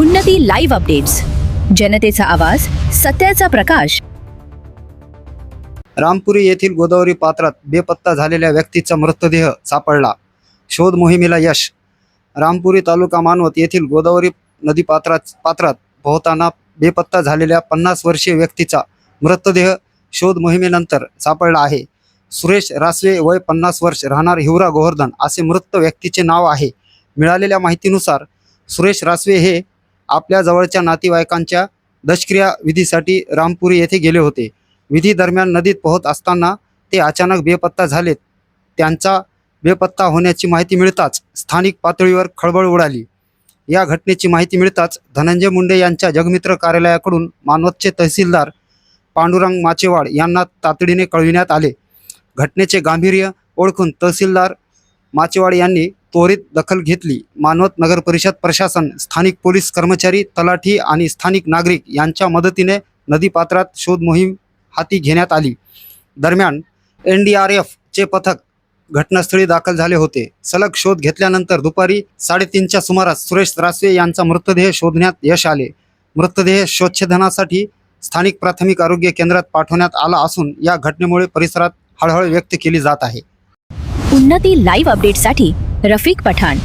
उन्नती live updates, जनतेचा आवाज, सत्याचा प्रकाश। रामपुरी येथील गोदावरी पात्रात बेपत्ता झालेल्या व्यक्तीचा मृतदेह सापडला, शोध मोहिमेला यश। रामपुरी तालुका मानवत येथील गोदावरी नदी पात्रात पोहताना बेपत्ता झालेल्या 50 वर्षीय व्यक्तीचा मृतदेह शोध मोहिमेनंतर सापडला आहे। सुरेश रासवे, वय 50 वर्ष, राहणार हिवरा गोवर्धन असे मृत व्यक्तीचे नाव आहे। मिळालेल्या माहितीनुसार सुरेश रासवे हे आपल्या जवळच्या नातेवाईकांच्या दशक्रिया विधीसाठी रामपुरी येथे गेले होते। विधी दरम्यान नदीत पोहत असताना ते अचानक बेपत्ता झालेत। त्यांचा बेपत्ता होण्याची माहिती मिळताच स्थानिक पातळीवर खळबळ उडाली। या घटनेची माहिती मिळताच धनंजय मुंडे यांच्या जगमित्र कार्यालयाकडून मानवतचे तहसीलदार पांडुरंग माचेवाड यांना तातडीने कळविण्यात आले। घटनेचे गांभीर्य ओळखून तहसीलदार माचेवाड यांनी त्वरित दखल घेतली। मानवत नगर परिषद प्रशासन, स्थानिक पोलीस कर्मचारी, तलाठी आणि स्थानिक नागरिक यांच्या मदतीने नदीपात्रात शोध मोहीम हाती घेण्यात आली। दरम्यान NDRF चे पथक घटनास्थळी दाखल झाले होते। सलग शोध घेतल्यानंतर दुपारी 3:30च्या सुमारास सुरेश रासवे यांचा मृतदेह शोधण्यात यश आले। मृतदेह शोधनासाठी स्थानिक प्राथमिक आरोग्य केंद्रात पाठवण्यात आला असून या घटनेमुळे परिसरात हळहळ व्यक्त केली जात आहे। उन्नती लाईव्ह अपडेट्ससाठी रफिक पठाण।